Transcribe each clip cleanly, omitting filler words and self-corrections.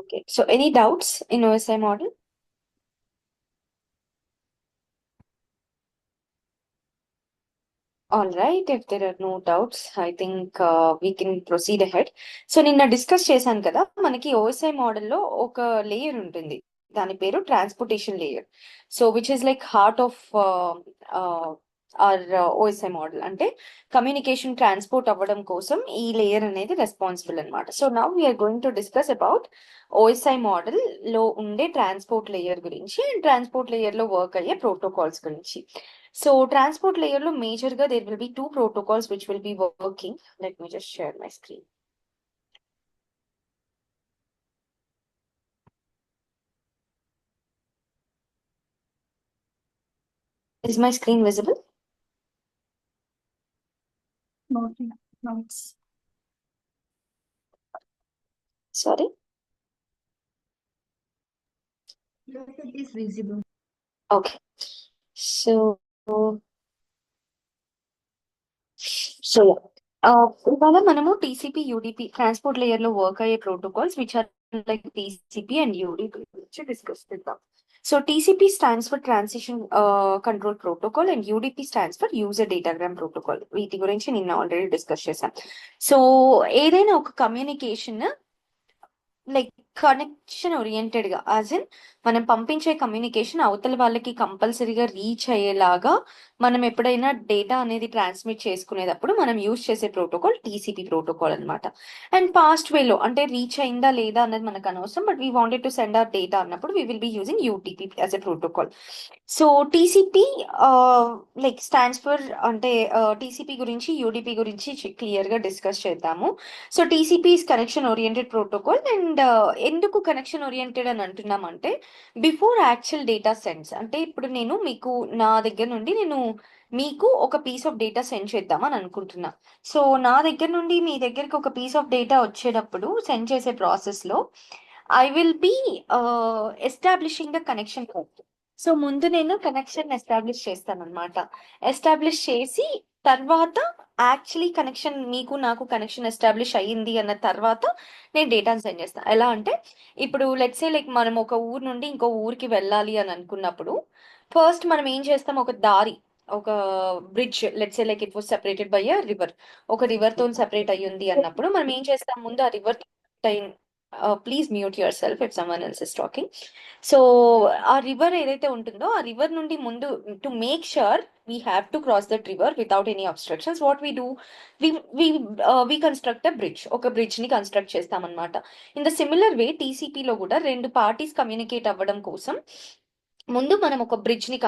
Okay. So any doubts in OSI model? All right. If there are no doubts, I think we can proceed ahead. So నిన్న discuss చేశాను కదా మనకి OSI మోడల్లో ఒక layer ఉంటుంది. దాని పేరు transportation layer. So which is like heart of our OSI model. అంటే కమ్యూనికేషన్ ట్రాన్స్పోర్ట్ అవ్వడం కోసం ఈ లేయర్ అనేది రెస్పాన్సిబుల్ అనమాట. So now we're going to discuss about OSI model లో ఉండే ట్రాన్స్పోర్ట్ లేయర్ గురించి అండ్ ట్రాన్స్పోర్ట్ లేయర్ లో వర్క్ అయ్యే ప్రోటోకాల్స్ గురించి. So transport layer lo major ga there will be two protocols which will be working. Let me just share my screen. Is my screen visible? Okay. Nice. Sorry. Yes, it is visible. Okay. So ఇవాళ మనము TCP UDP transport layer లో work అయ్యే protocols which are like TCP and UDP గురించి discuss చేద్దాం. So TCP stands for transition control protocol and UDP stands for user datagram protocol. వీటి గురించి నిన్న already discuss చేశాం. సో ఏదైనా ఒక కమ్యూనికేషన్ లైక్ కనెక్షన్ ఓరియంటెడ్ గా యాజ్ ఇన్ మనం పంపించే కమ్యూనికేషన్ అవతల వాళ్ళకి కంపల్సరీగా రీచ్ అయ్యేలాగా మనం ఎప్పుడైనా డేటా అనేది ట్రాన్స్మిట్ చేసుకునేటప్పుడు మనం యూజ్ చేసే ప్రోటోకాల్ టీసీపీ ప్రోటోకాల్ అనమాట. అండ్ పాస్ట్ వేలో అంటే రీచ్ అయిందా లేదా అన్నది మనకు అనవసరం, but we wanted to send our data అన్నప్పుడు we will be using UDP as a protocol. So TCP like stands for అంటే టీసీపీ గురించి యూడిపి గురించి క్లియర్ గా డిస్కస్ చేద్దాము. So TCP is connection oriented protocol and ఎందుకు connection oriented అని అంటున్నామంటే before actual data sends అంటే ఇప్పుడు నేను మీకు నా దగ్గర నుండి నేను మీకు ఒక పీస్ ఆఫ్ డేటా సెండ్ చేద్దామని అనుకుంటున్నా. సో నా దగ్గర నుండి మీ దగ్గరికి ఒక పీస్ ఆఫ్ డేటా వచ్చేటప్పుడు సెండ్ చేసే ప్రాసెస్ లో I will be establishing the connection. So ముందు నేను కనెక్షన్ ఎస్టాబ్లిష్ చేస్తాను అనమాట. ఎస్టాబ్లిష్ చేసి తర్వాత యాక్చువల్లీ కనెక్షన్ మీకు నాకు కనెక్షన్ ఎస్టాబ్లిష్ అయ్యింది అన్న తర్వాత నేను డేటాను సెండ్ చేస్తాను. ఎలా అంటే ఇప్పుడు లెట్స్ సే లైక్ మనం ఒక ఊరు నుండి ఇంకో ఊరికి వెళ్ళాలి అని అనుకున్నప్పుడు ఫస్ట్ మనం ఏం చేస్తాం, ఒక దారి ఒక bridge let's say like it was separated by a river. ఒక రివర్ తో సెపరేట్ అయ్యింది అన్నప్పుడు మనం ఏం చేస్తాం, ముందు ఆ river please mute yourself if someone else is talking. So ఆ రివర్ ఏదైతే ఉంటుందో ఆ రివర్ నుండి ముందు to make sure we have to cross that river without any obstructions what we do we construct a bridge. ఒక bridge ని construct చేస్తామన్నమాట. In the similar way టీసీపీలో కూడా రెండు పార్టీస్ కమ్యూనికేట్ అవ్వడం కోసం ముందు మనం ఒక బ్రిడ్జ్ ని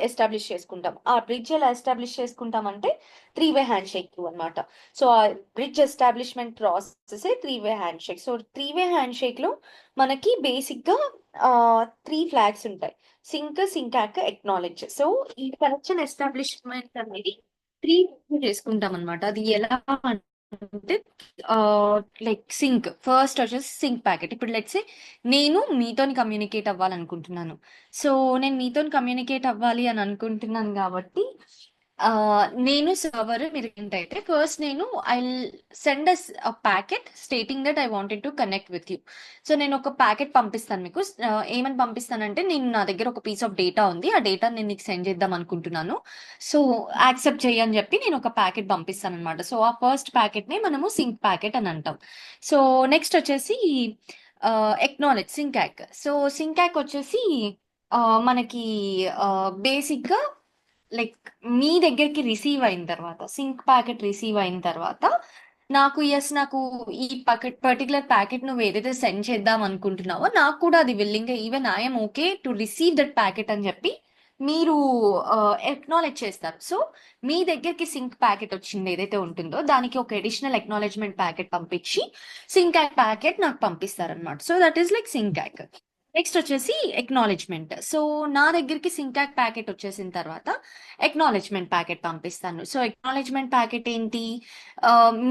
ఎస్టాబ్లిష్ చేసుకుంటాం. ఆ బ్రిడ్జ్ ఎలా ఎస్టాబ్లిష్ చేసుకుంటాం అంటే 3-way హ్యాండ్ షేక్ అనమాట. సో ఆ bridge establishment process 3-way hand shake. So 3-way hand shake లో మనకి బేసిక్ గా 3 ఫ్లాగ్స్ ఉంటాయి: సింకాక్, ఎక్నాలెడ్జ్. సో ఈ కనెక్షన్ ఎస్టాబ్లిష్మెంట్ అనేది 3 చేసుకుంటాం అనమాట. అది ఎలా అంటే లైక్ ఫస్ట్ వచ్చేసి సింక్ ప్యాకెట్. ఇప్పుడు లెట్స్ నేను మీతోని కమ్యూనికేట్ అవ్వాలనుకుంటున్నాను. సో నేను మీతోని కమ్యూనికేట్ అవ్వాలి అని అనుకుంటున్నాను కాబట్టి నేను సర్వర్ మీరు ఏంటైతే ఫస్ట్ నేను I send a packet stating that I wanted to connect with you. So నేను ఒక ప్యాకెట్ పంపిస్తాను మీకు. ఏమని పంపిస్తానంటే నేను నా దగ్గర ఒక పీస్ ఆఫ్ డేటా ఉంది, ఆ డేటా నేను నీకు సెండ్ చేద్దాం అనుకుంటున్నాను, సో యాక్సెప్ట్ చేయని చెప్పి నేను ఒక ప్యాకెట్ పంపిస్తాను అనమాట. సో ఆ ఫస్ట్ ప్యాకెట్ ని మనము సింక్ ప్యాకెట్ అని అంటాం. సో నెక్స్ట్ వచ్చేసి ఎక్నాలెడ్జ్ సింకాక్. సో సింకాక్ వచ్చేసి మనకి బేసిక్ గా లైక్ మీ దగ్గరికి రిసీవ్ అయిన తర్వాత సింక్ ప్యాకెట్ రిసీవ్ అయిన తర్వాత నాకు ఈ పర్టికులర్ ప్యాకెట్ నువ్వు ఏదైతే సెండ్ చేద్దాం అనుకుంటున్నావో నాకు కూడా అది willing even I'm okay to receive that packet అని చెప్పి మీరు ఎక్నాలెడ్జ్ చేస్తారు. సో మీ దగ్గరికి సింక్ ప్యాకెట్ వచ్చింది ఏదైతే ఉంటుందో దానికి ఒక అడిషనల్ ఎక్నాలెడ్జ్మెంట్ ప్యాకెట్ పంపించి సింక్ ప్యాకెట్ నాకు పంపిస్తారనమాట. So that is like sync. Next వచ్చేసి ఎక్నాలెడ్జ్మెంట్. సో నా దగ్గరికి సింటాక్ ప్యాకెట్ వచ్చేసిన తర్వాత ఎక్నాలెడ్జ్మెంట్ ప్యాకెట్ పంపిస్తాను. సో ఎక్నాలెడ్జ్మెంట్ ప్యాకెట్ ఏంటి?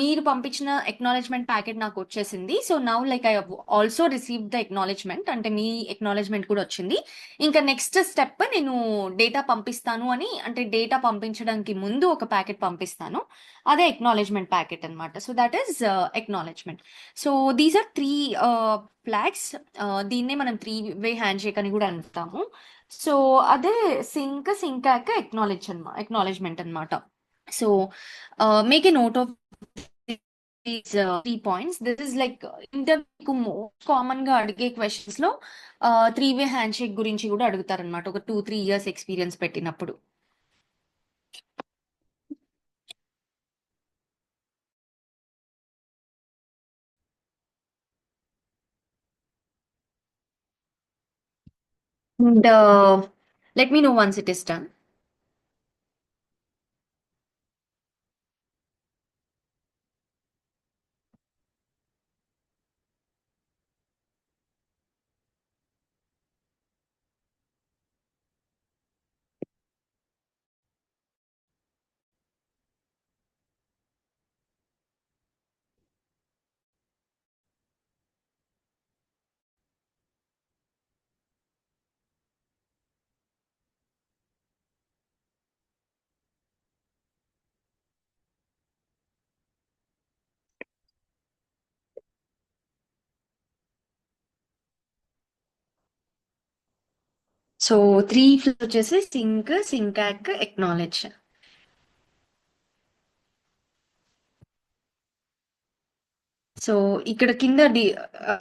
మీరు పంపించిన ఎక్నాలెడ్జ్మెంట్ ప్యాకెట్ నాకు వచ్చేసింది. So now like I also receive the acknowledgement, అంటే మీ ఎక్నాలెడ్జ్మెంట్ కూడా వచ్చింది. ఇంకా నెక్స్ట్ స్టెప్ నేను డేటా పంపిస్తాను అని, అంటే డేటా పంపించడానికి ముందు ఒక ప్యాకెట్ పంపిస్తాను, అదే ఎక్నాలెడ్జ్మెంట్ ప్యాకెట్ అన్నమాట. So that is acknowledgement. So these are three flags. దీన్నే మనం త్రీ వే హ్యాండ్ షేక్ అని కూడా అంటాము. సో అదే సింకాక్ ఎక్నాలెడ్జ్మెంట్ అన్నమాట. So make a note of these three points. This is like ఇంటర్వ్యూకు మోస్ట్ కామన్ గా అడిగే క్వశ్చన్స్ లో త్రీ వే హ్యాండ్ షేక్ గురించి కూడా అడుగుతారనమాట, ఒక 2-3 years ఎక్స్పీరియన్స్ పెట్టినప్పుడు. And let me know once it is done. So three వచ్చేసి సింకాక్, ఎక్నాలెడ్జ్. సో ఇక్కడ కింద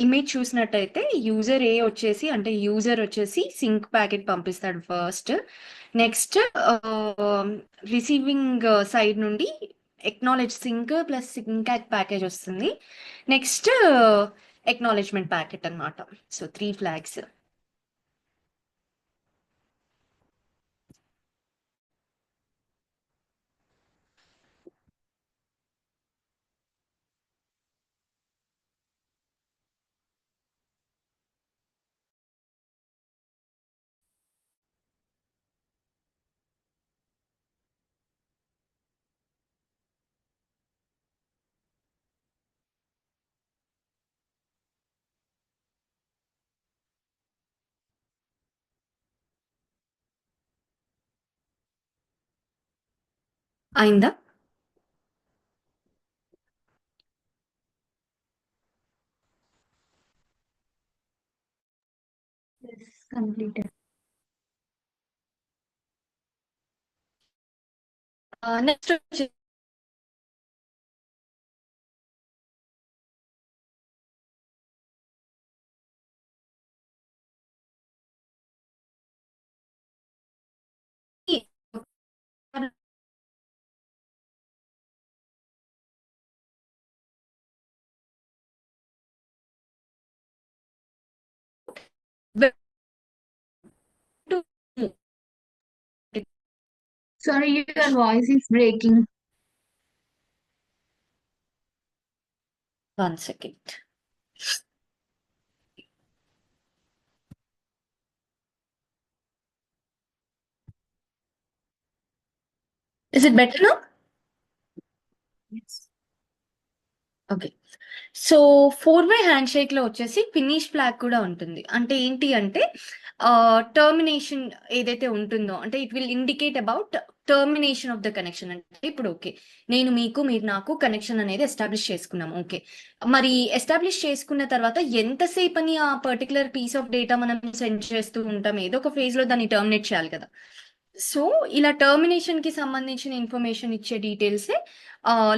ఇమేజ్ చూసినట్టయితే యూజర్ ఏ వచ్చేసి, అంటే యూజర్ వచ్చేసి సింక్ ప్యాకెట్ పంపిస్తాడు ఫస్ట్. నెక్స్ట్ రిసీవింగ్ సైడ్ నుండి ఎక్నాలెడ్జ్ సింక్ ప్లస్ సింకాక్ ప్యాకేజ్ వస్తుంది. నెక్స్ట్ ఎక్నాలెడ్జ్మెంట్ ప్యాకెట్ అన్నమాట. So three flags. అయిందా? Yes, completed. నెక్స్ట్ వచ్చేసి Sorry, your voice is breaking. One second. Is it better now? Yes. Okay. So 4-way hand shake లో వచ్చేసి finish flag కూడా ఉంటుంది. అంటే ఏంటి అంటే టర్మినేషన్ ఏదైతే ఉంటుందో, అంటే it will indicate about termination of the connection. అంటే ఇప్పుడు ఓకే, నేను మీకు, మీరు నాకు కనెక్షన్ అనేది ఎస్టాబ్లిష్ చేసుకున్నాము. ఓకే, మరి ఎస్టాబ్లిష్ చేసుకున్న తర్వాత ఎంతసేపు అని ఆ పర్టికులర్ పీస్ ఆఫ్ డేటా మనం సెండ్ చేస్తూ ఉంటాం, ఏదో ఒక ఫేజ్ లో దాన్ని టర్మినేట్ చేయాలి కదా. సో ఇలా టర్మినేషన్ కి సంబంధించిన ఇన్ఫర్మేషన్ ఇచ్చే డీటెయిల్సే,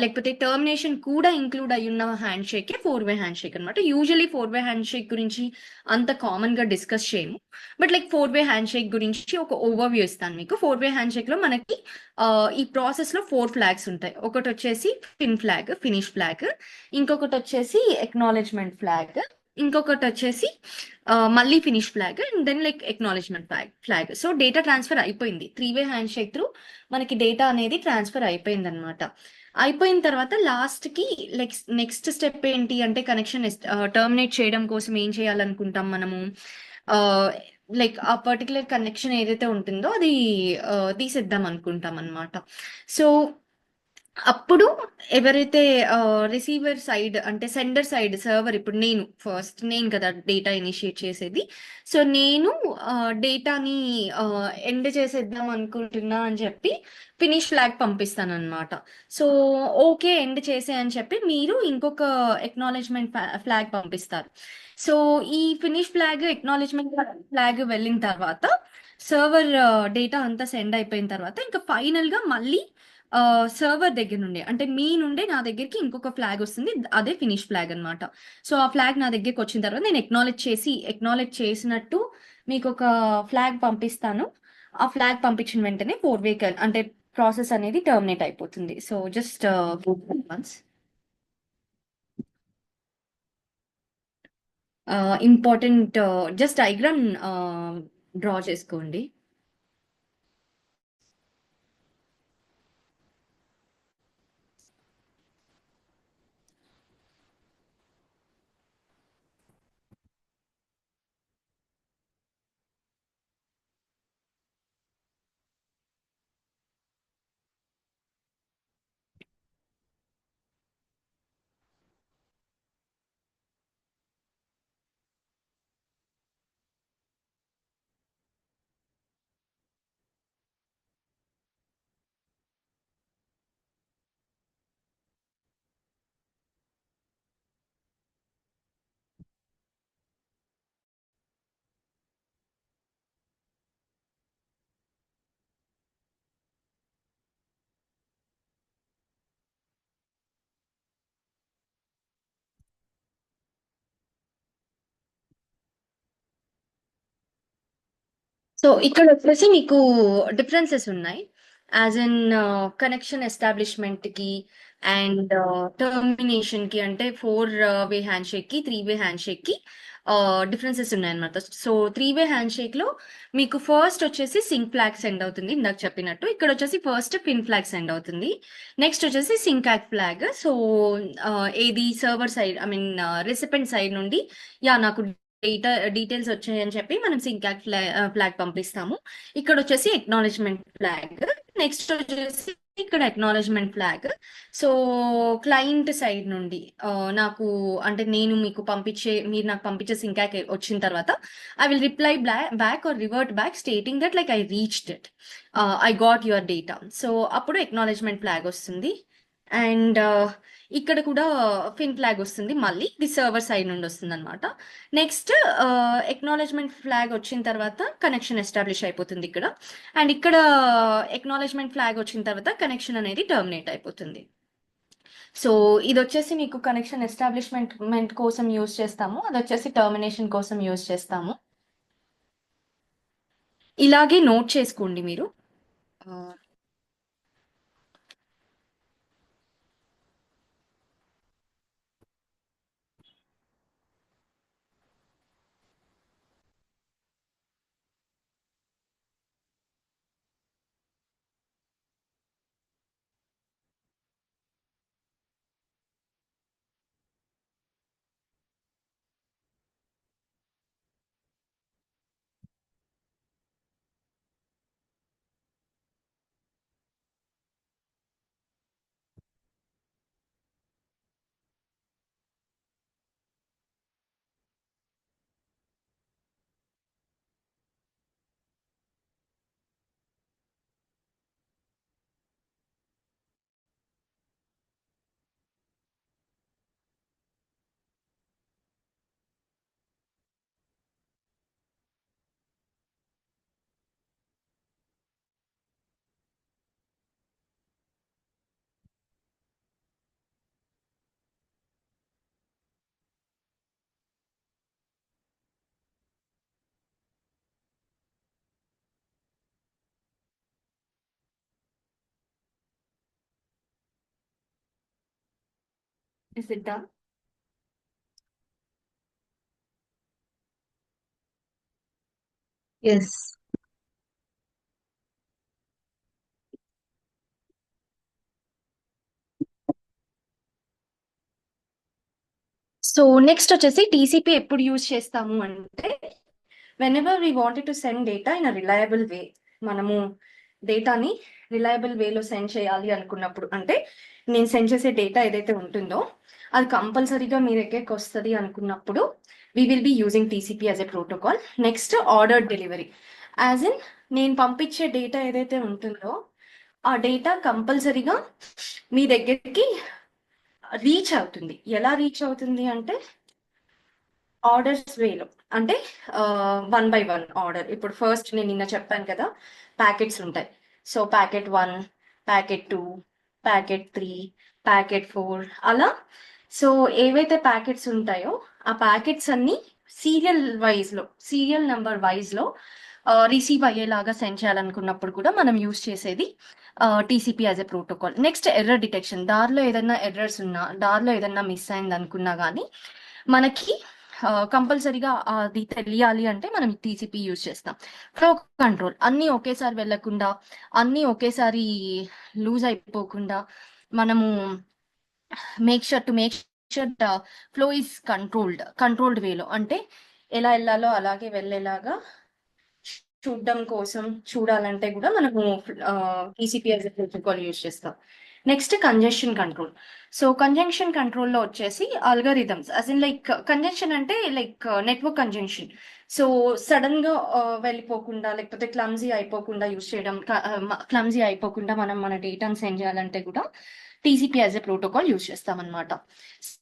లేకపోతే టర్మినేషన్ కూడా ఇంక్లూడ్ అయి ఉన్న hand shake 4-way hand shake అనమాట. యూజువలీ 4-way హ్యాండ్ షేక్ గురించి అంత కామన్ గా డిస్కస్ చేయము, but like 4-way hand shake గురించి ఒక ఓవర్వ్యూ ఇస్తాను మీకు. 4-way హ్యాండ్ షేక్ లో మనకి ఈ ప్రాసెస్ లో 4 ఫ్లాగ్స్ ఉంటాయి. ఒకటి వచ్చేసి ఫినిష్ ఫ్లాగ్, ఇంకొకటి వచ్చేసి ఎక్నాలెడ్జ్మెంట్ ఫ్లాగ్, ఇంకొకటి వచ్చేసి మళ్ళీ finish flag, and then like acknowledgement flag. So data transfer అయిపోయింది. 3-way హ్యాండ్ షేక్ త్రూ మనకి డేటా అనేది ట్రాన్స్ఫర్ అయిపోయింది అనమాట. అయిపోయిన తర్వాత లాస్ట్ కి లైక్ నెక్స్ట్ స్టెప్ ఏంటి అంటే కనెక్షన్ టర్మినేట్ చేయడం కోసం ఏం చేయాలనుకుంటాం మనము? లైక్ ఆ పర్టికులర్ కనెక్షన్ ఏదైతే ఉంటుందో అది తీసేద్దాం అనుకుంటాం అనమాట. సో అప్పుడు ఎవరైతే రిసీవర్ సైడ్ అంటే సెండర్ సైడ్ సర్వర్, ఇప్పుడు నేను కదా డేటా ఇనిషియేట్ చేసేది. సో నేను డేటాని ఎండ్ చేసేద్దాం అనుకుంటున్నా అని చెప్పి ఫినిష్ ఫ్లాగ్ పంపిస్తాను అనమాట. సో ఓకే ఎండ్ చేసే అని చెప్పి మీరు ఇంకొక ఎక్నాలెడ్జ్మెంట్ ఫ్లాగ్ పంపిస్తారు. సో ఈ ఫినిష్ ఫ్లాగ్ ఎక్నాలెడ్జ్మెంట్ ఫ్లాగ్ వెళ్ళిన తర్వాత సర్వర్ డేటా అంతా సెండ్ అయిపోయిన తర్వాత ఇంకా ఫైనల్ గా మళ్ళీ సర్వర్ దగ్గర నుండి అంటే మీ నుండే నా దగ్గరికి ఇంకొక ఫ్లాగ్ వస్తుంది, అదే ఫినిష్ ఫ్లాగ్ అన్నమాట. సో ఆ ఫ్లాగ్ నా దగ్గరికి వచ్చిన తర్వాత నేను ఎక్నాలెడ్జ్ చేసినట్టు మీకు ఒక ఫ్లాగ్ పంపిస్తాను. ఆ ఫ్లాగ్ పంపించిన వెంటనే 4 వే అంటే ప్రాసెస్ అనేది టర్మినేట్ అయిపోతుంది. So just once important just diagram draw చేసుకోండి. సో ఇక్కడ వచ్చేసి మీకు డిఫరెన్సెస్ ఉన్నాయి. యాజ్ ఇన్ కనెక్షన్ ఎస్టాబ్లిష్మెంట్ కి అండ్ టర్మినేషన్ కి, అంటే 4 వే హ్యాండ్ షేక్ కి 3 వే హ్యాండ్ షేక్ కి డిఫరెన్సెస్ ఉన్నాయన్నమాట. సో 3 వే హ్యాండ్ షేక్ లో మీకు ఫస్ట్ వచ్చేసి సింక్ ఫ్లాగ్ సెండ్ అవుతుంది ఇందాక చెప్పినట్టు. ఇక్కడ వచ్చేసి ఫస్ట్ పిన్ ఫ్లాగ్ సెండ్ అవుతుంది. నెక్స్ట్ వచ్చేసి సింకాక్ ఫ్లాగ్. సో ఏది server side I mean recipient side నుండి నాకు డీటెయిల్స్ వచ్చాయని చెప్పి మనం సింకాక్ ఫ్లాగ్ పంపిస్తాము. ఇక్కడ వచ్చేసి ఎక్నాలెడ్జ్మెంట్ ఫ్లాగ్. నెక్స్ట్ వచ్చేసి ఇక్కడ acknowledgement flag. So client side నుండి నాకు అంటే మీరు నాకు పంపించే సింకాక్ వచ్చిన తర్వాత I will reply back or revert back stating that like I reached it, I got your data. So అప్పుడు ఎక్నాలెడ్జ్మెంట్ ఫ్లాగ్ వస్తుంది. అండ్ ఇక్కడ కూడా ఫిన్ ఫ్లాగ్ వస్తుంది, మళ్ళీ ఇది సర్వర్ సైడ్ నుండి వస్తుంది అనమాట. నెక్స్ట్ ఎక్నాలెడ్జ్మెంట్ ఫ్లాగ్ వచ్చిన తర్వాత కనెక్షన్ ఎస్టాబ్లిష్ అయిపోతుంది ఇక్కడ. అండ్ ఇక్కడ ఎక్నాలెడ్జ్మెంట్ ఫ్లాగ్ వచ్చిన తర్వాత కనెక్షన్ అనేది టర్మినేట్ అయిపోతుంది. సో ఇది వచ్చేసి మీకు కనెక్షన్ ఎస్టాబ్లిష్మెంట్ కోసం యూజ్ చేస్తాము, అది వచ్చేసి టర్మినేషన్ కోసం యూజ్ చేస్తాము. ఇలాగే నోట్ చేసుకోండి మీరు. Is it done? Yes. So next వచ్చేసి టీసీపీ ఎప్పుడు యూజ్ చేస్తాము అంటే whenever we wanted to send data in a reliable way, మనము డేటాని రిలయబుల్ వేలో సెండ్ చేయాలి అనుకున్నప్పుడు, అంటే నేను సెండ్ చేసే డేటా ఏదైతే ఉంటుందో అది కంపల్సరీగా మీ దగ్గరికి వస్తుంది అనుకున్నప్పుడు, we will be using TCP as a protocol. Next order delivery, as in నేను పంపించే డేటా ఏదైతే ఉంటుందో ఆ డేటా కంపల్సరీగా మీ దగ్గరికి రీచ్ అవుతుంది. ఎలా రీచ్ అవుతుంది అంటే ఆర్డర్స్ వేలో, అంటే 1 by 1 ఆర్డర్. ఇప్పుడు ఫస్ట్ నేను నిన్న చెప్పాను కదా, ప్యాకెట్స్ ఉంటాయి. So packet 1, packet 2, packet 3, packet 4 అలా. సో ఏవైతే ప్యాకెట్స్ ఉంటాయో ఆ ప్యాకెట్స్ అన్ని సీరియల్ నెంబర్ వైజ్లో రిసీవ్ అయ్యేలాగా సెండ్ చేయాలనుకున్నప్పుడు కూడా మనం యూస్ చేసేది TCP as a protocol. Next error detection, దారిలో ఏదైనా ఎర్రర్స్ ఉన్నా, దారిలో ఏదైనా మిస్ అయింది అనుకున్నా కానీ మనకి కంపల్సరీగా అది తెలియాలి అంటే మనం టీసీపీ యూజ్ చేస్తాం. ఫ్లో కంట్రోల్, అన్నీ ఒకేసారి వెళ్ళకుండా, అన్నీ ఒకేసారి లూజ్ అయిపోకుండా మనము make sure the flow is controlled వేలో, అంటే ఎలా వెళ్ళాలో అలాగే వెళ్ళేలాగా చూడాలంటే కూడా మనము TCP as a protocol use చేస్తాం. Next congestion control. So conjunction కంట్రోల్లో వచ్చేసి algorithms, as in like conjunction అంటే like network conjunction. So sudden గా వెళ్ళిపోకుండా, లేకపోతే క్లమ్జీ అయిపోకుండా యూజ్ చేయడం, క్లమ్జీ అయిపోకుండా మనం మన డేటాను సెండ్ చేయాలంటే కూడా TCP as a protocol use చేస్తాం అనమాట.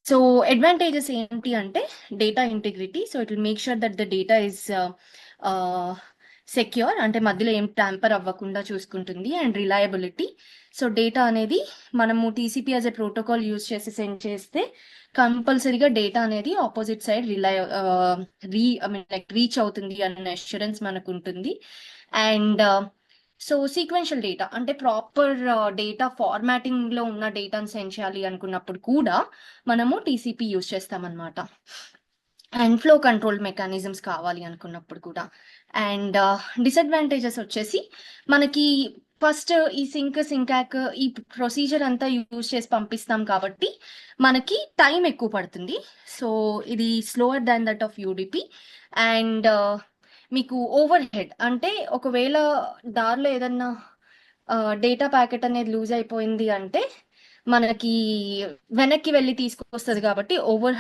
సో అడ్వాంటేజెస్ ఏంటి అంటే data integrity. So it will make sure that the data is secure, అంటే మధ్యలో ఏం ట్యాంపర్ అవ్వకుండా చూసుకుంటుంది. అండ్ రిలయబిలిటీ, సో డేటా అనేది మనము TCP as a protocol use చేసి సెండ్ చేస్తే కంపల్సరీగా డేటా అనేది ఆపోజిట్ సైడ్ రీచ్ అవుతుంది అన్న అష్యూరెన్స్ మనకు ఉంటుంది. అండ్ సో సీక్వెన్షియల్ డేటా, అంటే ప్రాపర్ డేటా ఫార్మాటింగ్లో ఉన్న డేటాను సెండ్ చేయాలి అనుకున్నప్పుడు కూడా మనము టీసీపీ యూజ్ చేస్తామన్నమాట. అండ్ ఫ్లో కంట్రోల్ మెకానిజమ్స్ కావాలి అనుకున్నప్పుడు కూడా. అండ్ డిసడ్వాంటేజెస్ వచ్చేసి మనకి ఫస్ట్ ఈ సింకాక్ ఈ ప్రొసీజర్ అంతా యూజ్ చేసి పంపిస్తాం కాబట్టి మనకి టైం ఎక్కువ పడుతుంది. సో ఇది slower than that of UDP. And మీకు ఓవర్ హెడ్, అంటే ఒకవేళ దారిలో ఏదన్నా డేటా ప్యాకెట్ అనేది లూజ్ అయిపోయింది అంటే మనకి వెనక్కి వెళ్ళి తీసుకొస్తుంది కాబట్టి ఓవర్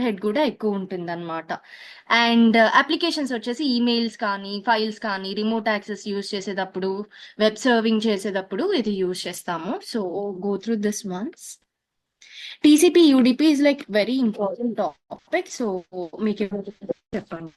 హెడ్ కూడా ఎక్కువ ఉంటుంది అనమాట. అండ్ అప్లికేషన్స్ వచ్చేసి ఈమెయిల్స్ కానీ, ఫైల్స్ కానీ, రిమోట్ యాక్సెస్ యూజ్ చేసేటప్పుడు, వెబ్ సర్వింగ్ చేసేటప్పుడు ఇది యూజ్ చేస్తాము. So go through this once. TCP UDP is like very important topic. So మీకు చెప్పండి.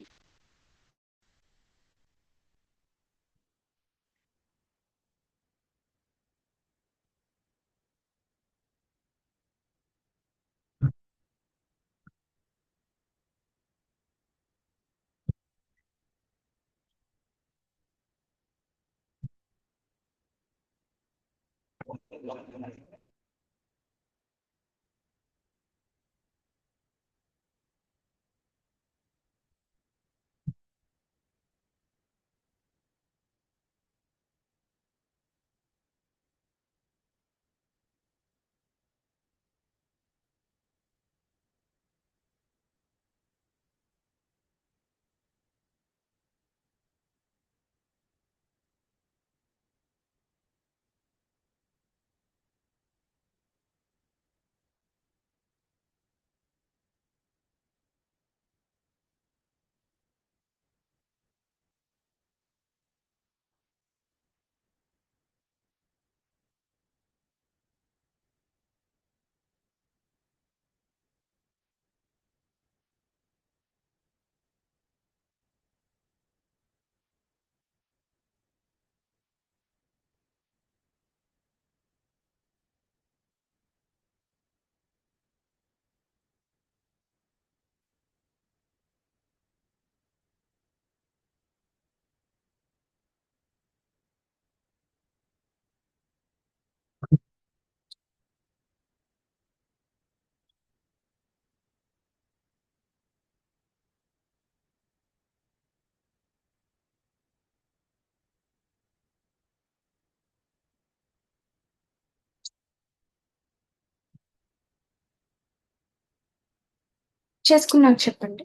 చేసుకున్నాక చెప్పండి.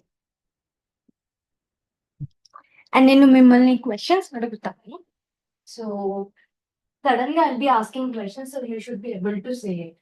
అండ్ నేను మిమ్మల్ని క్వశ్చన్స్ అడుగుతాను. సో సడన్ గా I'll be asking questions, so you should be able to say it.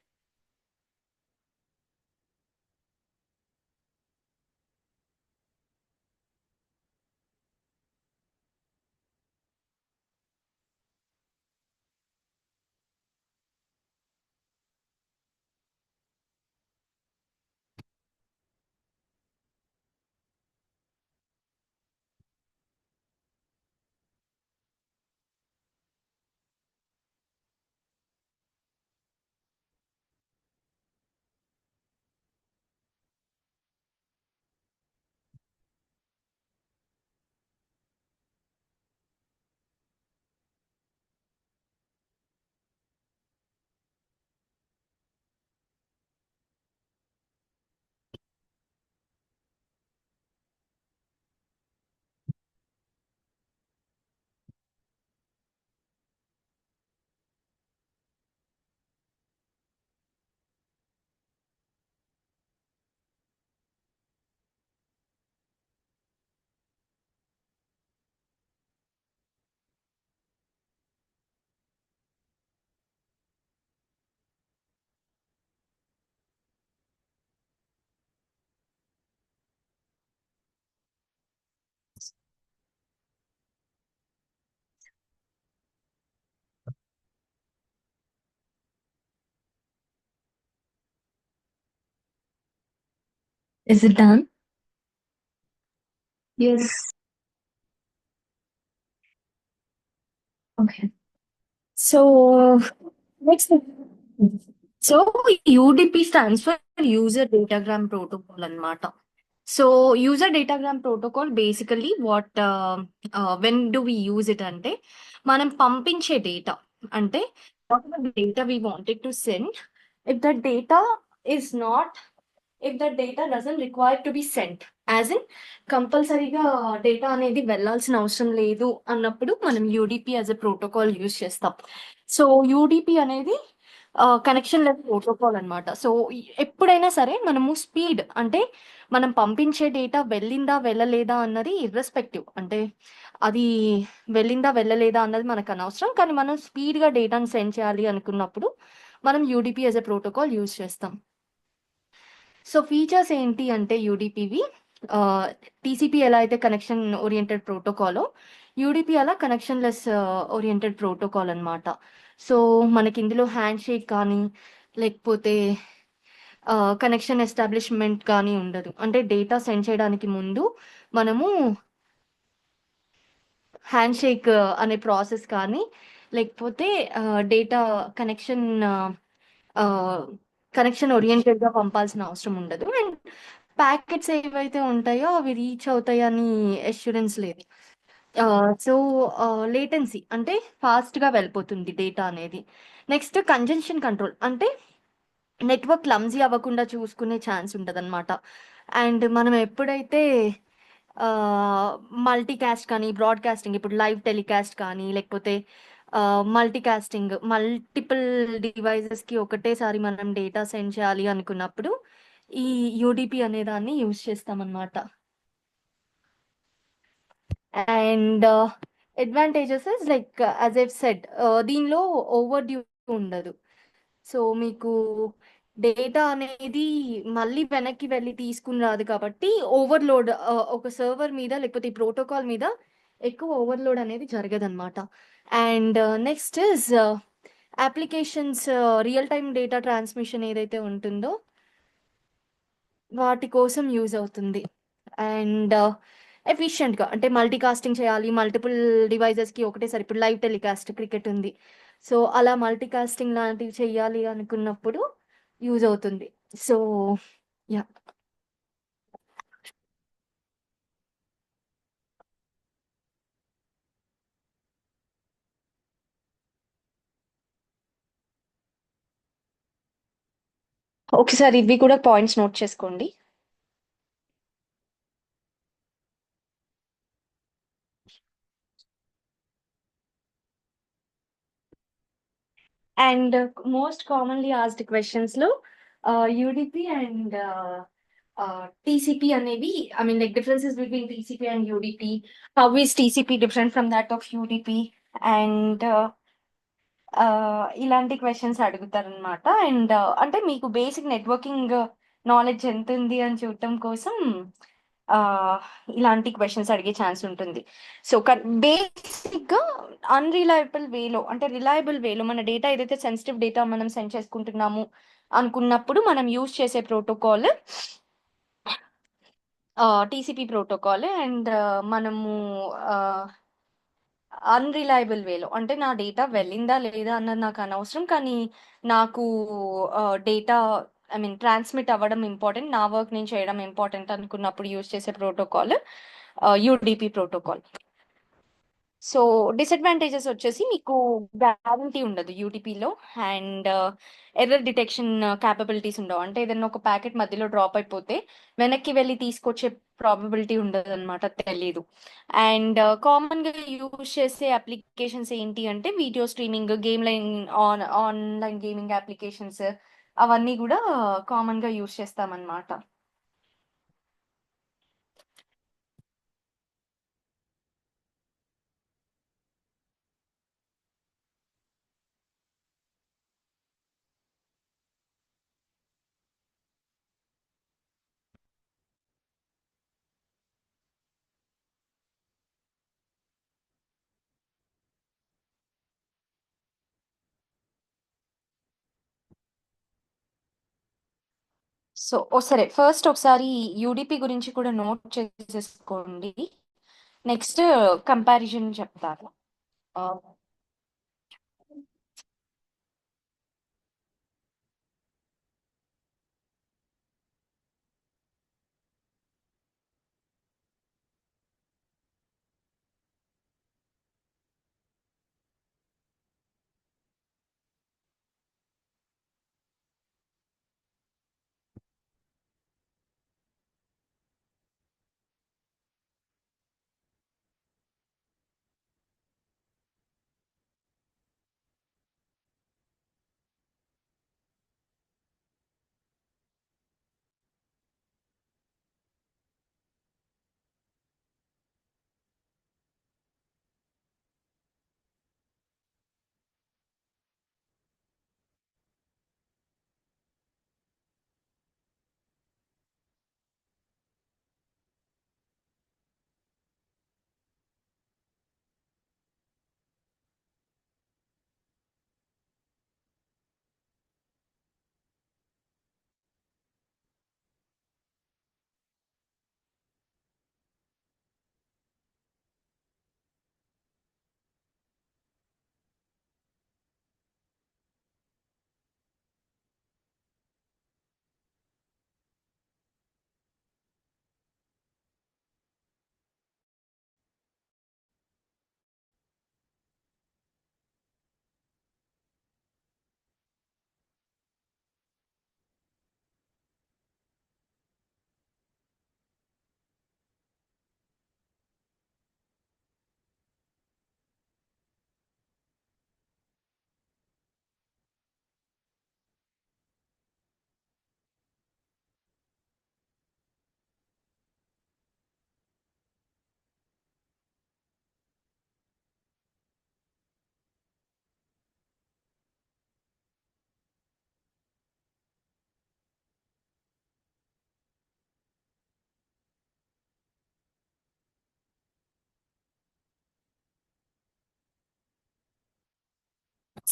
Is it done? Yes. Okay. So next, so UDP stands for User Datagram Protocol అన్నమాట. So user datagram protocol basically when do we use it అంటే మనం పంపించే data అంటే whatever data we wanted to send, if the data is not, if the data doesn't require to be sent, as in కంపల్సరీగా data అనేది వెళ్ళాల్సిన అవసరం లేదు అన్నప్పుడు మనం UDP as a protocol use చేస్తాం. సో యూడిపి అనేది కనెక్షన్ లెస్ ప్రోటోకాల్ అన్నమాట. సో ఎప్పుడైనా సరే మనము స్పీడ్ అంటే మనం పంపించే డేటా వెళ్ళిందా వెళ్ళలేదా అన్నది ఇర్రెస్పెక్టివ్, అంటే అది వెళ్ళిందా వెళ్ళలేదా అన్నది మనకు అనవసరం, కానీ మనం స్పీడ్గా డేటాను సెండ్ చేయాలి అనుకున్నప్పుడు మనం UDP as a protocol use చేస్తాం. సో ఫీచర్స్ ఏంటి అంటే యూడిపివి, టీసీపీ ఎలా అయితే కనెక్షన్ ఓరియంటెడ్ ప్రోటోకాలో, యూడిపి అలా కనెక్షన్ లెస్ ఓరియంటెడ్ ప్రోటోకాల్ అన్నమాట. సో మనకి ఇందులో హ్యాండ్ షేక్ కానీ లేకపోతే కనెక్షన్ ఎస్టాబ్లిష్మెంట్ కానీ ఉండదు. అంటే డేటా సెండ్ చేయడానికి ముందు మనము హ్యాండ్ షేక్ అనే ప్రాసెస్ కానీ లేకపోతే డేటా కనెక్షన్ కనెక్షన్ ఓరియంటెడ్గా పంపాల్సిన అవసరం ఉండదు. అండ్ ప్యాకెట్స్ ఏవైతే ఉంటాయో అవి రీచ్ అవుతాయని అష్యూరెన్స్ లేదు. సో లేటెన్సీ అంటే ఫాస్ట్గా వెళ్ళిపోతుంది డేటా అనేది. నెక్స్ట్ కంజంక్షన్ కంట్రోల్ అంటే నెట్వర్క్ క్లమ్జీ అవ్వకుండా చూసుకునే ఛాన్స్ ఉంటుంది అనమాట. అండ్ మనం ఎప్పుడైతే మల్టీకాస్ట్ కానీ బ్రాడ్కాస్టింగ్, ఇప్పుడు లైవ్ టెలికాస్ట్ కానీ లేకపోతే మల్టీకాస్టింగ్ మల్టిపుల్ డివైజెస్కి ఒకటేసారి మనం డేటా సెండ్ చేయాలి అనుకున్నప్పుడు ఈ యూడిపి అనే దాన్ని యూజ్ చేస్తామన్నమాట. And advantages is like as I've said, దీనిలో ఓవర్ డ్యూ ఉండదు. సో మీకు డేటా అనేది మళ్ళీ వెనక్కి వెళ్ళి తీసుకుని రాదు కాబట్టి ఓవర్లోడ్ ఒక సర్వర్ మీద లేకపోతే ఈ ప్రోటోకాల్ మీద ఎక్కువ ఓవర్లోడ్ అనేది జరగదన్నమాట. And next is applications, real time data transmission ఏదైతే ఉంటుందో వాటి కోసం యూజ్ అవుతుంది. అండ్ ఎఫిషియెంట్గా అంటే మల్టీ కాస్టింగ్ చేయాలి మల్టిపుల్ డివైజెస్కి ఒకటేసారి, ఇప్పుడు లైవ్ టెలికాస్ట్ క్రికెట్ ఉంది, సో అలా మల్టీ కాస్టింగ్ లాంటివి చేయాలి అనుకున్నప్పుడు యూజ్ అవుతుంది. So ya. ఒకసారి ఇవి కూడా పాయింట్స్ నోట్ చేసుకోండి. And most commonly asked questions లో యూడిపి అండ్ TCP అనేవి, I mean, like differences between TCP and UDP. How is TCP different from that of UDP? And ఇలాంటి క్వశ్చన్స్ అడుగుతారనమాట. అండ్ అంటే మీకు basic networking knowledge ఎంత ఉంది అని చూడటం కోసం ఆ, ఇలాంటి క్వశ్చన్స్ అడిగే ఛాన్స్ ఉంటుంది. సో బేసిక్గా అన్రిలయబుల్ వేలో, అంటే రిలయబుల్ వేలో మన డేటా ఏదైతే సెన్సిటివ్ డేటా మనం సెండ్ చేసుకుంటున్నాము అనుకున్నప్పుడు మనం యూజ్ చేసే ప్రోటోకాల్ టీసీపీ ప్రోటోకాల్. అండ్ మనము అన్రిలయబుల్ వేలో అంటే నా డేటా వెళ్ళిందా లేదా అన్నది నాకు అనవసరం, కానీ నాకు డేటా, ఐ మీన్ ట్రాన్స్మిట్ అవ్వడం ఇంపార్టెంట్, నా వర్క్ నేను చేయడం ఇంపార్టెంట్ అనుకున్నప్పుడు యూజ్ చేసే protocol UDP protocol. So disadvantages వచ్చేసి మీకు గ్యారంటీ ఉండదు యూటీపీలో. అండ్ ఎర్రర్ డిటెక్షన్ క్యాపబిలిటీస్ ఉండవు. అంటే ఏదైనా ఒక ప్యాకెట్ మధ్యలో డ్రాప్ అయిపోతే వెనక్కి వెళ్ళి తీసుకొచ్చే ప్రాబబిలిటీ ఉండదు అనమాట, తెలీదు. అండ్ కామన్గా యూజ్ చేసే అప్లికేషన్స్ ఏంటి అంటే video streaming, online gaming applications, అవన్నీ కూడా కామన్గా యూజ్ చేస్తామన్నమాట. సో సరే, ఫస్ట్ ఒకసారి యూడిపి గురించి కూడా నోట్ చేసేసుకోండి. నెక్స్ట్ కంపారిజన్ చెప్తాను. ఆ,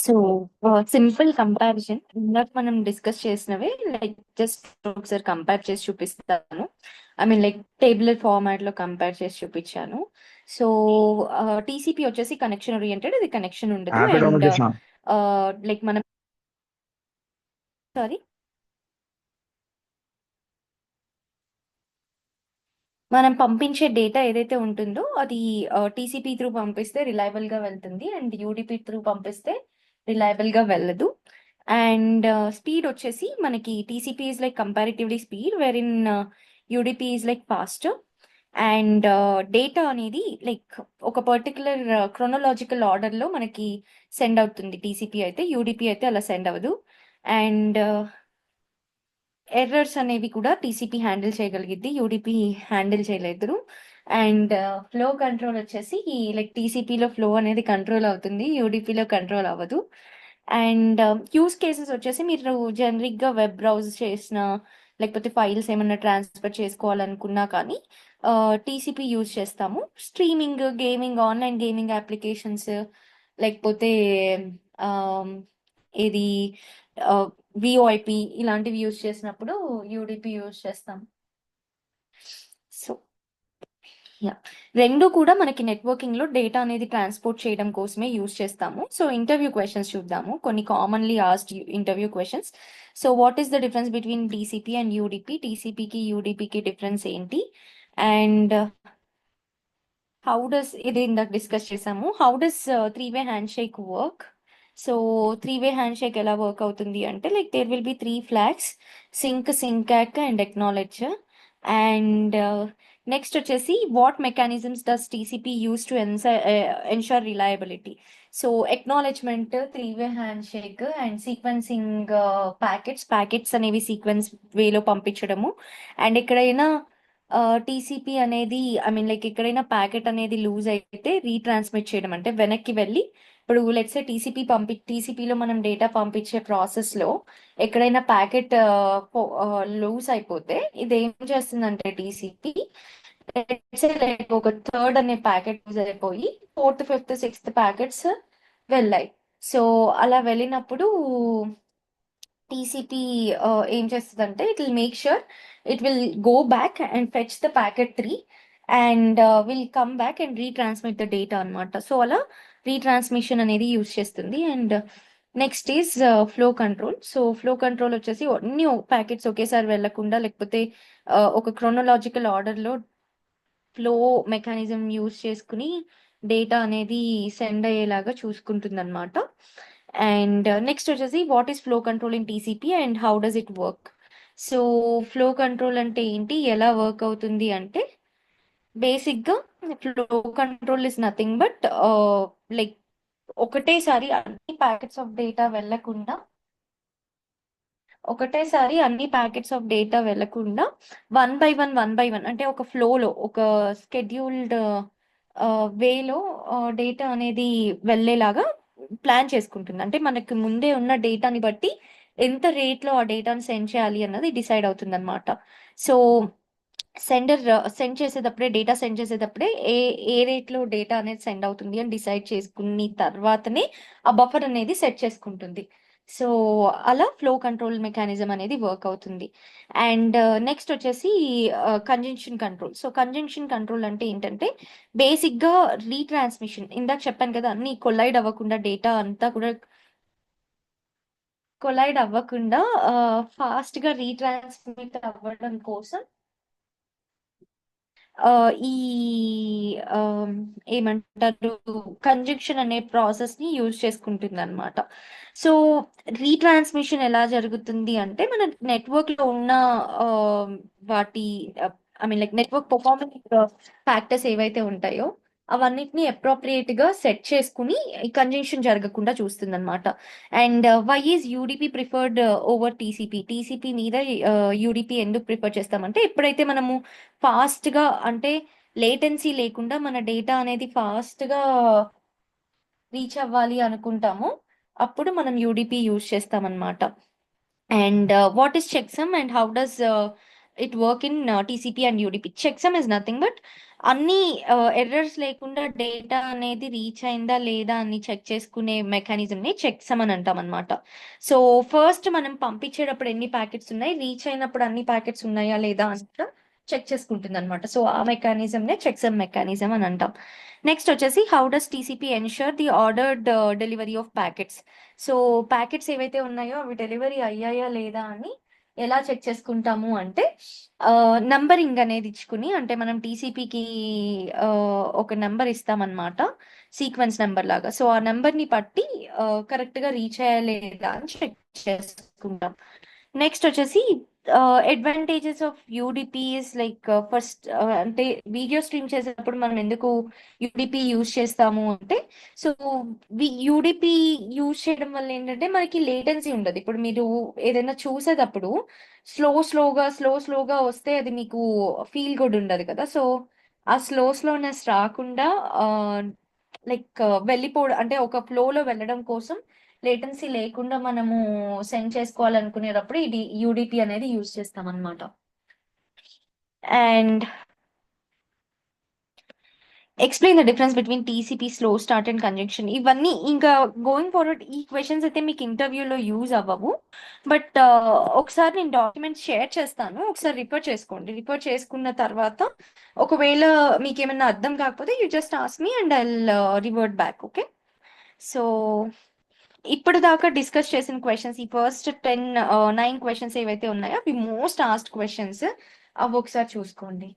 సో సింపుల్ కంపారిజన్ ఇందాక మనం డిస్కస్ చేసినవి లైక్ జస్ట్ ఒకసారి కంపేర్ చేసి చూపిస్తాను. I mean like tabular format లో కంపేర్ చేసి చూపించాను. సో టీసీపీ వచ్చేసి కనెక్షన్ ఓరియంటెడ్, ఇది కనెక్షన్ ఉండదు. యాప్ డౌన్లోడ్ అండ్ చేసిన లైక్ మనం, సారీ, మనం పంపించే డేటా ఏదైతే ఉంటుందో అది టీసీపీ త్రూ పంపిస్తే రిలయబుల్ గా వెళ్తుంది, అండ్ యూడిపి త్రూ పంపిస్తే రిలయబుల్ గా వెళ్ళదు. అండ్ స్పీడ్ వచ్చేసి మనకి TCP is like comparatively speed, where in UDP is like fast. And data అనేది లైక్ ఒక పర్టికులర్ క్రొనలాజికల్ ఆర్డర్లో మనకి సెండ్ అవుతుంది టీసీపీ అయితే, యూడిపి అయితే అలా సెండ్ అవ్వదు. అండ్ ఎర్రర్స్ అనేవి కూడా టీసీపీ హ్యాండిల్ చేయగలిగిద్ది, యూడిపి హ్యాండిల్ చేయలేదు. అండ్ ఫ్లో కంట్రోల్ వచ్చేసి లైక్ టీసీపీలో ఫ్లో అనేది కంట్రోల్ అవుతుంది, యూడిపిలో కంట్రోల్ అవ్వదు. అండ్ యూస్ కేసెస్ వచ్చేసి మీరు జనరిక్గా వెబ్ బ్రౌజ్ చేసిన, లేకపోతే ఫైల్స్ ఏమన్నా ట్రాన్స్ఫర్ చేసుకోవాలనుకున్నా కానీ టీసీపీ యూజ్ చేస్తాము. Streaming, gaming, online gaming applications, లేకపోతే ఆమ్, ఇది విఓఐపి ఇలాంటివి యూజ్ చేసినప్పుడు యూడిపి యూజ్ చేస్తాం. సో యా, రెండు కూడా మనకి నెట్వర్కింగ్ లో డేటా అనేది ట్రాన్స్పోర్ట్ చేయడం కోసమే యూజ్ చేస్తాము. సో ఇంటర్వ్యూ క్వశ్చన్స్ చూద్దాము, కొన్ని commonly asked interview questions. So what is the difference between TCP and UDP? టీసీపీకి యూడిపికి డిఫరెన్స్ ఏంటి? అండ్ హౌ డస్, ఇది ఇందాక డిస్కస్ చేసాము, how does three way handshake work? So three way handshake ఎలా work అవుతుంది అంటే, like there will be three flags: sync, sync ack and acknowledge. And next వచ్చేసి what mechanisms does TCP use to ensure reliability? So acknowledgement, three way hand shake and sequencing packets అనేవి sequence వేలో పంపించడము. And ఎక్కడైనా TCP అనేది, I mean like ఎక్కడైనా packet అనేది loose అయితే retransmit చేయడం, అంటే వెనక్కి వెళ్ళి, ఇప్పుడు లెట్స్ టీసీపీలో మనం డేటా పంపించే ప్రాసెస్లో ఎక్కడైనా ప్యాకెట్ లూజ్ అయిపోతే ఇది ఏం చేస్తుందంటే టీసీపీ, లైక్ ఒక థర్డ్ అనే ప్యాకెట్ లూజ్ అయిపోయి ఫోర్త్, ఫిఫ్త్, సిక్స్త్ ప్యాకెట్స్ వెళ్ళాయి. సో అలా వెళ్ళినప్పుడు టీసీపీ ఏం చేస్తుందంటే it will make sure it will go back and fetch the packet 3 and will come back and retransmit the data అనమాట. So అలా రీట్రాన్స్మిషన్ అనేది యూజ్ చేస్తుంది. And next is flow control. So flow control వచ్చేసి అన్ని packets ఒకేసారి వెళ్లకుండా, లేకపోతే ఒక క్రోనలాజికల్ ఆర్డర్లో ఫ్లో మెకానిజం యూజ్ చేసుకుని డేటా అనేది సెండ్ అయ్యేలాగా చూసుకుంటుంది అనమాట. అండ్ నెక్స్ట్ వచ్చేసి what is flow control in TCP and how does it work? So flow control అంటే ఏంటి, ఎలా వర్క్ అవుతుంది అంటే, బేసిక్గా flow control is nothing but like ఒకటేసారి అన్ని ప్యాకెట్స్ ఆఫ్ డేటా వెళ్లకుండా వన్ బై వన్ అంటే ఒక ఫ్లోలో, ఒక స్కెడ్యూల్డ్ వేలో డేటా అనేది వెళ్ళేలాగా ప్లాన్ చేసుకుంటుంది. అంటే మనకి ముందే ఉన్న డేటాని బట్టి ఎంత రేట్లో ఆ డేటాని సెండ్ చేయాలి అన్నది డిసైడ్ అవుతుంది అనమాట. సో డేటా సెండ్ చేసేటప్పుడే ఏ రేట్లో డేటా అనేది సెండ్ అవుతుంది అని డిసైడ్ చేసుకుని తర్వాతనే ఆ బఫర్ అనేది సెట్ చేసుకుంటుంది. సో అలా ఫ్లో కంట్రోల్ మెకానిజం అనేది వర్క్ అవుతుంది. అండ్ నెక్స్ట్ వచ్చేసి conjunction control. So conjunction control అంటే ఏంటంటే, బేసిక్గా రీట్రాన్స్మిషన్, ఇందాక చెప్పాను కదా, అన్ని కొలైడ్ అవ్వకుండా, డేటా అంతా కూడా కొలైడ్ అవ్వకుండా ఫాస్ట్గా రీట్రాన్స్మిట్ అవ్వడం కోసం ఈ ఏమంటారు, కంజంక్షన్ అనే ప్రాసెస్ ని యూజ్ చేసుకుంటుంది అనమాట. సో రీట్రాన్స్మిషన్ ఎలా జరుగుతుంది అంటే, మన నెట్వర్క్ లో ఉన్న ఆ, వాటి I mean like network performance factors ఏవైతే ఉంటాయో అవన్నిటిని అప్రోప్రియేట్ గా సెట్ చేసుకుని ఈ కంజంక్షన్ జరగకుండా చూస్తుంది అనమాట. And why is UDP preferred over TCP? TCP మీద యూడిపి ఎందుకు ప్రిఫర్ చేస్తామంటే, ఎప్పుడైతే మనము ఫాస్ట్ గా, అంటే లేటెన్సీ లేకుండా మన డేటా అనేది ఫాస్ట్ గా రీచ్ అవ్వాలి అనుకుంటామో అప్పుడు మనం యూడిపి యూజ్ చేస్తామన్నమాట. And what is checksum and how does it work in TCP and UDP? Checksum is nothing but అన్ని ఎర్రర్స్ లేకుండా డేటా అనేది రీచ్ అయిందా లేదా అని చెక్ చేసుకునే మెకానిజం ని చెక్సమ్ అని అంటాం అనమాట. సో ఫస్ట్ మనం పంపించేటప్పుడు ఎన్ని ప్యాకెట్స్ ఉన్నాయి, రీచ్ అయినప్పుడు అన్ని ప్యాకెట్స్ ఉన్నాయా లేదా అని చెక్ చేసుకుంటుంది అనమాట. సో ఆ మెకానిజం నే చెక్సమ్ మెకానిజం అని అంటాం. నెక్స్ట్ వచ్చేసి how does TCP ensure the ordered delivery of packets? So packets ఏవైతే ఉన్నాయో అవి డెలివరీ అయ్యాయా లేదా అని ఎలా చెక్ చేసుకుంటాము అంటే, నంబరింగ్ అనేది ఇచ్చుకుని, అంటే మనం టీసీపీకి ఒక నెంబర్ ఇస్తామన్నమాట, సీక్వెన్స్ నెంబర్ లాగా. సో ఆ నెంబర్ ని బట్టి కరెక్ట్ గా రీచ్ అయ్యా లేదా అని చెక్ చేసుకుంటాం. నెక్స్ట్ వచ్చేసి advantages of UDP is like first అంటే వీడియో స్ట్రీమ్ చేసేటప్పుడు మనం ఎందుకు యూడిపి యూజ్ చేస్తాము అంటే సో యూడిపి యూజ్ చేయడం వల్ల ఏంటంటే మనకి లేటెన్సీ ఉండదు. ఇప్పుడు మీరు ఏదైనా చూసేటప్పుడు స్లోగా వస్తే అది మీకు ఫీల్ గుడ్ ఉండదు కదా. సో ఆ స్లోనెస్ రాకుండా లైక్ వెళ్ళిపోవడం అంటే ఒక ఫ్లోలో వెళ్ళడం కోసం లేటెన్సీ లేకుండా మనము సెండ్ చేసుకోవాలనుకునేటప్పుడు ఇది యూడిపి అనేది యూజ్ చేస్తాం అనమాట. And explain the difference between TCP, slow start and conjunction. ఇవన్నీ ఇంకా గోయింగ్ ఫార్వర్డ్ ఈ క్వశ్చన్స్ అయితే మీకు ఇంటర్వ్యూలో యూజ్ అవ్వవు. బట్ ఒకసారి నేను డాక్యుమెంట్స్ షేర్ చేస్తాను, ఒకసారి రిపోర్ట్ చేసుకోండి. రిపోర్ట్ చేసుకున్న తర్వాత ఒకవేళ మీకు ఏమైనా అర్థం కాకపోతే you just ask me and I revert back. Okay. So ఇప్పుడు దాకా డిస్కస్ చేసిన క్వశ్చన్స్, ఈ ఫస్ట్ 9 క్వశ్చన్స్ ఏవైతే ఉన్నాయో అవి మోస్ట్ ఆస్క్డ్ క్వశ్చన్స్. అవి ఒకసారి చూసుకోండి.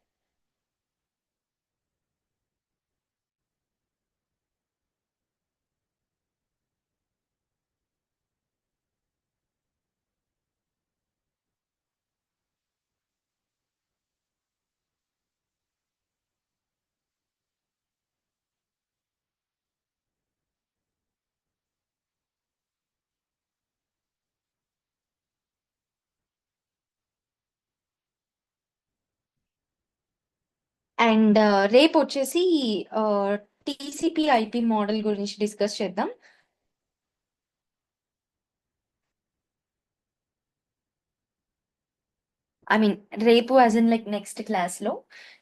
అండ్ రేపు వచ్చేసి టీసీపీ ఐపీ మోడల్ గురించి డిస్కస్ చేద్దాం. ఐ మీన్ రేపు as in like next class లో.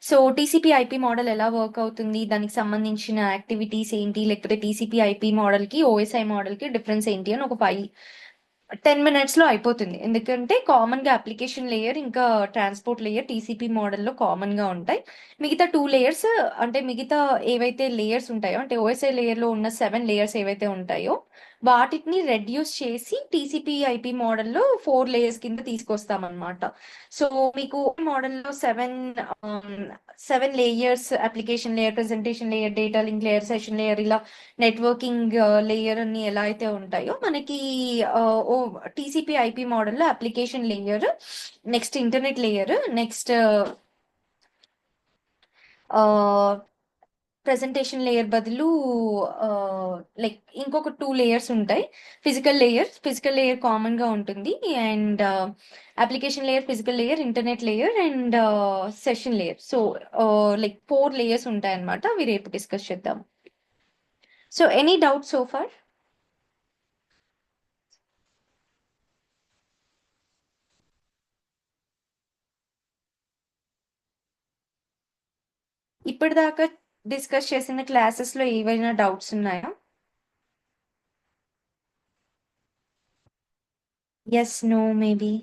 సో టీసీపీ ఐపీ మోడల్ ఎలా వర్క్ అవుతుంది, దానికి సంబంధించిన యాక్టివిటీస్ ఏంటి, లేకపోతే టీసీపీ ఐపీ మోడల్ కి ఓఎస్ఐ మోడల్ కి డిఫరెన్స్ ఏంటి అని ఒక 5-10 minutes లో అయిపోతుంది. ఎందుకంటే కామన్ గా అప్లికేషన్ లేయర్ ఇంకా ట్రాన్స్పోర్ట్ లేయర్ టీసీపీ మోడల్లో కామన్ గా ఉంటాయి. మిగతా 2 లేయర్స్ అంటే మిగతా ఏవైతే లేయర్స్ ఉంటాయో అంటే ఓఎస్ఐ లేయర్ లో ఉన్న 7 లేయర్స్ ఏవైతే ఉంటాయో వాటిని రెడ్యూస్ చేసి టీసీపీ ఐపీ మోడల్లో 4 లేయర్స్ కింద తీసుకొస్తామన్నమాట. సో మీకు మోడల్లో 7 layers, application layer, presentation layer, data link layer, session layer, ఇలా నెట్వర్కింగ్ లేయర్ అన్ని ఎలా అయితే ఉంటాయో మనకి ఓ టీసీపీ ఐపీ మోడల్లో application layer, next internet layer, next presentation layer బదులు లైక్ ఇంకొక 2 లేయర్స్ ఉంటాయి. ఫిజికల్ లేయర్ కామన్ గా ఉంటుంది. And application layer, physical layer, internet layer and session layer. So like 4 layers ఉంటాయి అన్నమాట. అవి రేపు డిస్కస్ చేద్దాం. So any doubt so far? ఇప్పటిదాకా డిస్కస్ చేసిన క్లాసెస్ లో ఏవైనా డౌట్స్ ఉన్నాయా? Yes, no, maybe.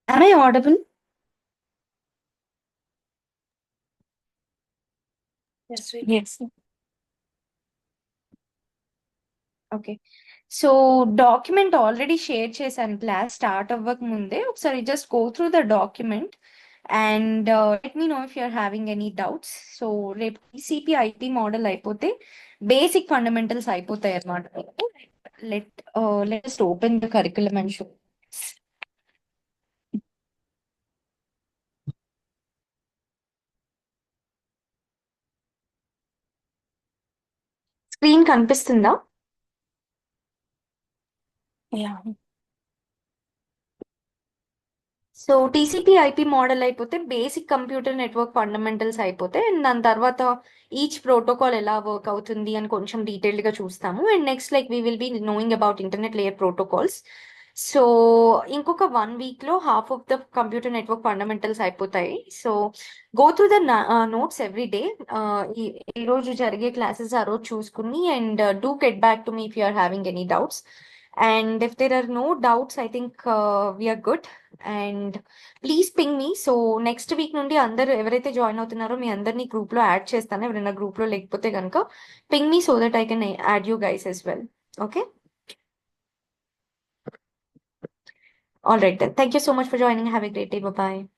Am I audible? Yes. Okay. So document already share చేశాను క్లాస్ స్టార్ట్ అవ్వక ముందే. ఒకసారి just go through the document and let me know if you're having any doubts. So రేపు TCP IP model అయిపోతే basic fundamentals అయిపోతాయి అన్నమాట. Let let open the curriculum and show. Screen కనిపిస్తుందా? Ya. So TCP IP model అయిపోతే basic computer network fundamentals అయిపోతాయి. And దాని తర్వాత each protocol ఎలా వర్క్ అవుతుంది అని కొంచెం డీటెయిల్డ్ గా చూస్తాము. And next like we will be knowing about internet layer protocols. So ఇంకొక 1 week లో half of the computer network fundamentals అయిపోతాయి. So go through the notes every day. ఈ రోజు జరిగే క్లాసెస్ ఆ రోజు చూసుకుని and do get back to me if you are having any doubts. And if there are no doubts I think we're good. And please ping me. So next week నుండి అందరు ఎవరైతే join అవుతున్నారో మీ అందరినీ group లో add చేస్తాను. ఎవరైనా group లో లేకపోతే కనుక ping me so that I can add you guys as well. Okay. All right then. Thank you so much for joining. Have a great day. Bye bye.